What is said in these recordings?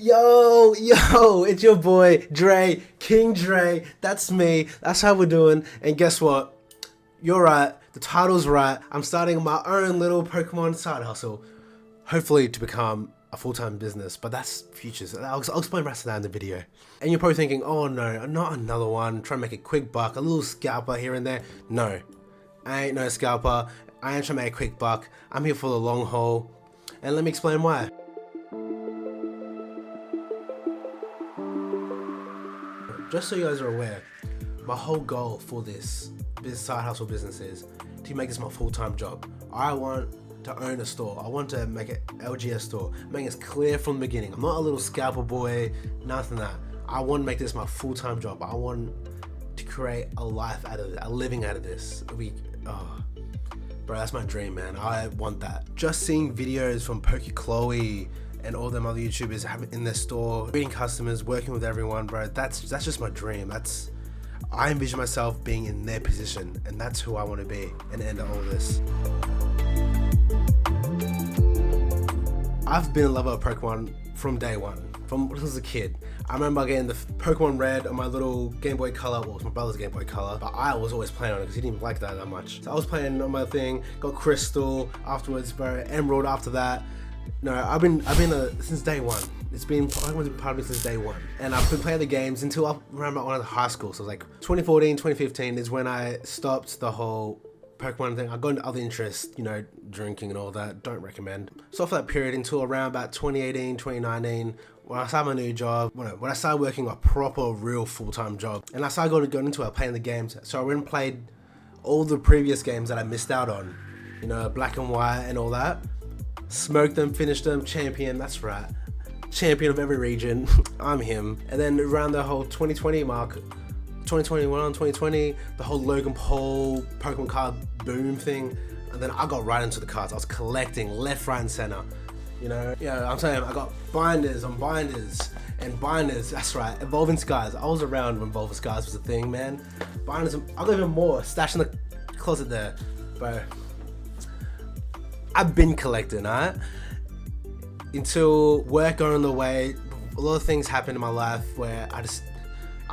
Yo, it's your boy, Dre, King Dre, that's me, that's how we're doing, and guess what? You're right, the title's right, I'm starting my own little Pokemon side hustle, hopefully to become a full-time business, but that's futures. I'll explain the rest of that in the video. And you're probably thinking, oh no, not another one, trying to make a quick buck, a little scalper here and there. No, I ain't no scalper, I ain't trying to make a quick buck, I'm here for the long haul, and let me explain why. Just so you guys are aware, my whole goal for this side hustle business is to make this my full-time job. I want to own a store. I want to make an LGS store, make it clear from the beginning. I'm not a little scalper boy, nothing like that. I want to make this my full-time job. I want to create a life out of it, a living out of this. Bro, that's my dream, man. I want that. Just seeing videos from Chloe and all them other YouTubers have it in their store, meeting customers, working with everyone, bro, that's just my dream. I envision myself being in their position, and that's who I want to be and end all this. I've been in love with Pokemon from day one, from when I was a kid. I remember getting the Pokemon Red on my little Game Boy Color, well, it was my brother's Game Boy Color, but I was always playing on it because he didn't like that much. So I was playing on my thing, got Crystal afterwards, bro, Emerald after that. No, I've been since day one. Pokemon's been part of me since day one. And I've been playing the games until around when I was in high school. So it was like 2014, 2015 is when I stopped the whole Pokemon thing. I got into other interests, drinking and all that. Don't recommend. So for that period until around about 2018, 2019, when I started my new job, when I started working a proper, real full-time job. And I started going into it, playing the games. So I went and played all the previous games that I missed out on. Black and White and all that. Smoked them, finished them, champion, that's right. Champion of every region, I'm him. And then around the whole 2020 mark, 2021, 2020, the whole Logan Paul Pokemon card boom thing, and then I got right into the cards. I was collecting left, right, and center. I'm saying I got binders on binders and binders, that's right. Evolving Skies, I was around when Evolving Skies was a thing, man. Binders, I got even more, stashed in the closet there, bro. I've been collecting, alright? Until work got on the way, a lot of things happened in my life where I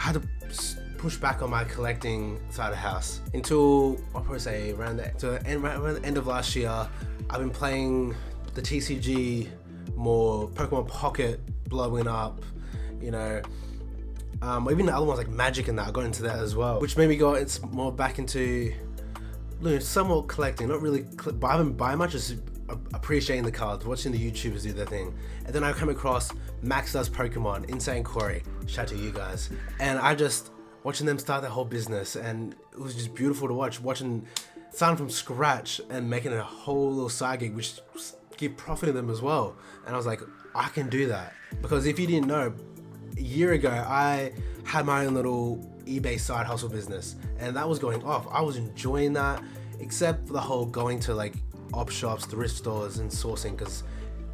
had to push back on my collecting side of the house. Until, I'll probably say around the end of last year, I've been playing the TCG more, Pokemon Pocket blowing up, even the other ones like Magic and that, I got into that as well. Which made me go more back into somewhat collecting, not really, but I haven't buy much, just appreciating the cards, watching the YouTubers do their thing. And then I come across Max Does Pokemon, Insane Corey, shout out to you guys. And I just, watching them start their whole business, and it was just beautiful to watching starting from scratch and making a whole little side gig, which give profit to them as well. And I was like, I can do that. Because if you didn't know, a year ago, I had my own little eBay side hustle business, and that was going off. I was enjoying that, except for the whole going to like op shops, thrift stores and sourcing, because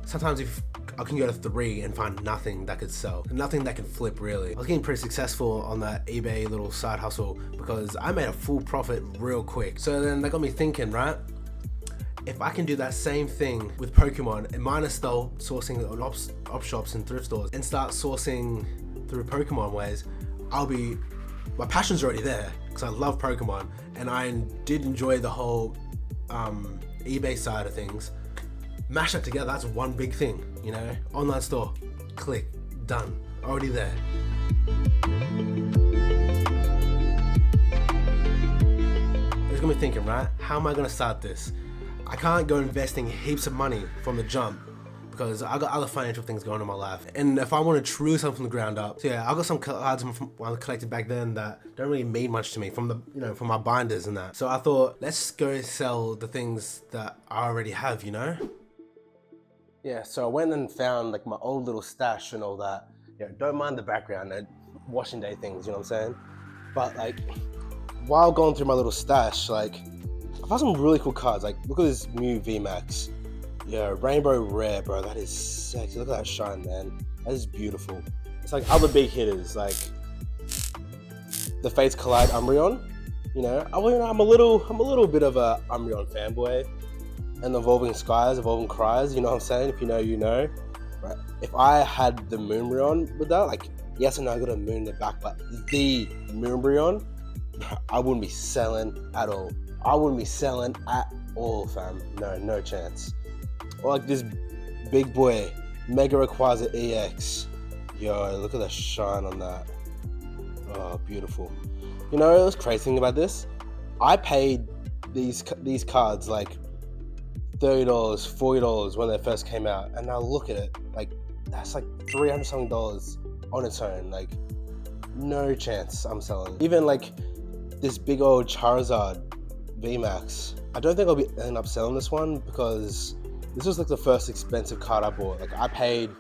sometimes if I can go to 3 and find nothing that could sell, nothing that could flip really. I was getting pretty successful on that eBay little side hustle because I made a full profit real quick. So then that got me thinking, right? If I can do that same thing with Pokemon and minus the sourcing on op shops and thrift stores and start sourcing through Pokemon ways, my passion's already there because I love Pokemon and I did enjoy the whole eBay side of things. Mash that together, that's one big thing, online store, click, done, already there. It's got me thinking, right? How am I gonna start this? I can't go investing heaps of money from the jump because I got other financial things going on in my life. And if I want to truly something from the ground up, so yeah, I got some cards from I collected back then that don't really mean much to me from the, from my binders and that. So I thought, let's go sell the things that I already have, Yeah, so I went and found like my old little stash and all that. Don't mind the background, washing day things, you know what I'm saying? But like, while going through my little stash, like, I found some really cool cards. Like, look at this new VMAX. Yeah, Rainbow Rare, bro. That is sexy. Look at that shine, man. That is beautiful. It's like other big hitters, like the Fates Collide Umbreon. I'm a little bit of a Umbreon fanboy. And the Evolving Skies, Evolving Cries. You know what I'm saying? If you know, you know. right? If I had the Moonbryon with that, like, yes, I know I got a moon in the back, but the Moonbryon, I wouldn't be selling at all. I wouldn't be selling at all, fam. No chance. Or like this big boy, Mega Rayquaza EX. Yo, look at the shine on that. Oh, beautiful. You know, what's crazy thing about this? I paid these cards like $30, $40 when they first came out, and now look at it. Like, that's like $300 something on its own. Like, no chance I'm selling. Even like this big old Charizard VMAX. I don't think I'll be end up selling this one because this was like the first expensive card I bought. Like, I paid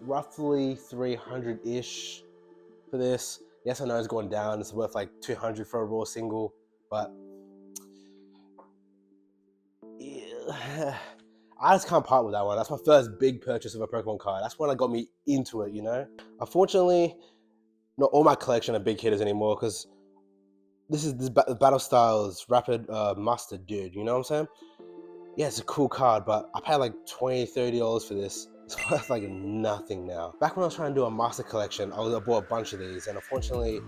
roughly 300-ish for this. Yes, I know it's going down. It's worth like 200 for a raw single, but yeah, I just can't part with that one. That's my first big purchase of a Pokemon card. That's when it got me into it, you know? Unfortunately, not all my collection are big hitters anymore because this Battle Styles Rapid Mustard, dude. You know what I'm saying? Yeah, it's a cool card, but I paid like $20, $30 for this. It's worth like nothing now. Back when I was trying to do a master collection, I bought a bunch of these, and unfortunately,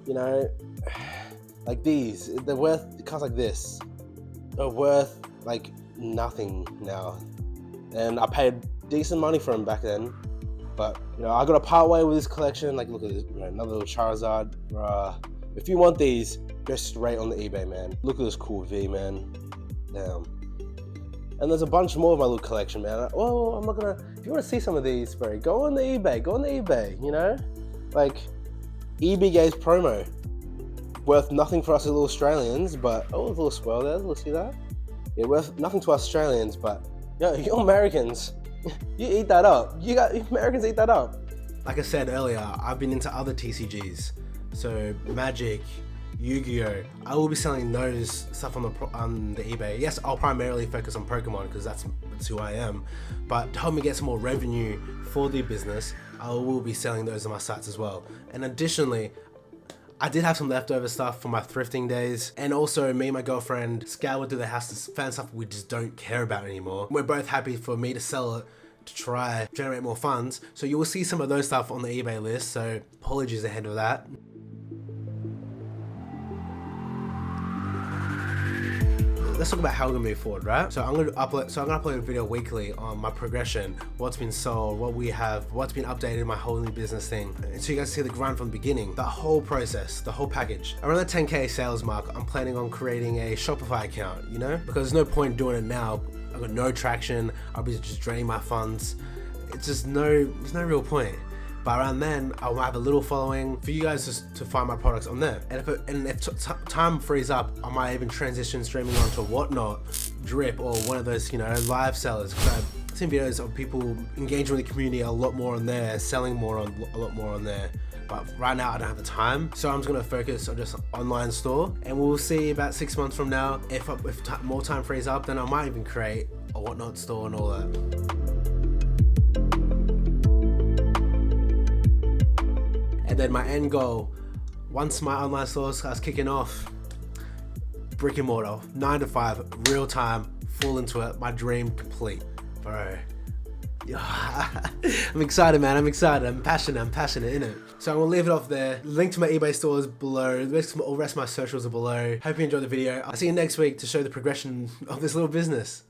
you know, like these, they're worth cards like this are worth like nothing now. And I paid decent money for them back then, but you know, I got to part way with this collection. Like, look at this, you know, another little Charizard. If you want these, go straight on the eBay, man. Look at this cool V, man. Damn. And there's a bunch more of my little collection, man. Oh, I'm not gonna. If you want to see some of these, bro, go on the eBay. Go on the eBay. You know, like EBGA's promo, worth nothing for us as little Australians, but oh, a little swirl there. Let's see that. Yeah, worth nothing to us Australians, but yo, you Americans, you eat that up. You Americans eat that up. Like I said earlier, I've been into other TCGs, so Magic, Yu-Gi-Oh! I will be selling those stuff on the eBay. Yes, I'll primarily focus on Pokemon because that's who I am, but to help me get some more revenue for the business, I will be selling those on my sites as well. And additionally, I did have some leftover stuff from my thrifting days, and also me and my girlfriend scoured through the house to find stuff we just don't care about anymore. We're both happy for me to sell it to try generate more funds, so you will see some of those stuff on the eBay list, so apologies ahead of that. Let's talk about how we're gonna move forward, right? So I'm gonna upload a video weekly on my progression, what's been sold, what we have, what's been updated in my whole new business thing. And so you guys see the grind from the beginning, the whole process, the whole package. Around the 10K sales mark, I'm planning on creating a Shopify account, you know? Because there's no point doing it now. I've got no traction, I'll be just draining my funds. It's just there's no real point. But around then, I'll have a little following for you guys to find my products on there. And if time frees up, I might even transition streaming onto Whatnot, Drip, or one of those, you know, live sellers. Because I've seen videos of people engaging with the community a lot more on there, selling a lot more on there. But right now, I don't have the time. So I'm just gonna focus on just an online store. And we'll see about 6 months from now, if more time frees up, then I might even create a Whatnot store and all that. And then my end goal, once my online store starts kicking off, brick and mortar, 9 to 5, real time, full into it, my dream complete, bro. I'm excited, man. I'm excited. I'm passionate, innit? So I'm gonna leave it off there. Link to my eBay store is below. The rest of my socials are below. Hope you enjoyed the video. I'll see you next week to show the progression of this little business.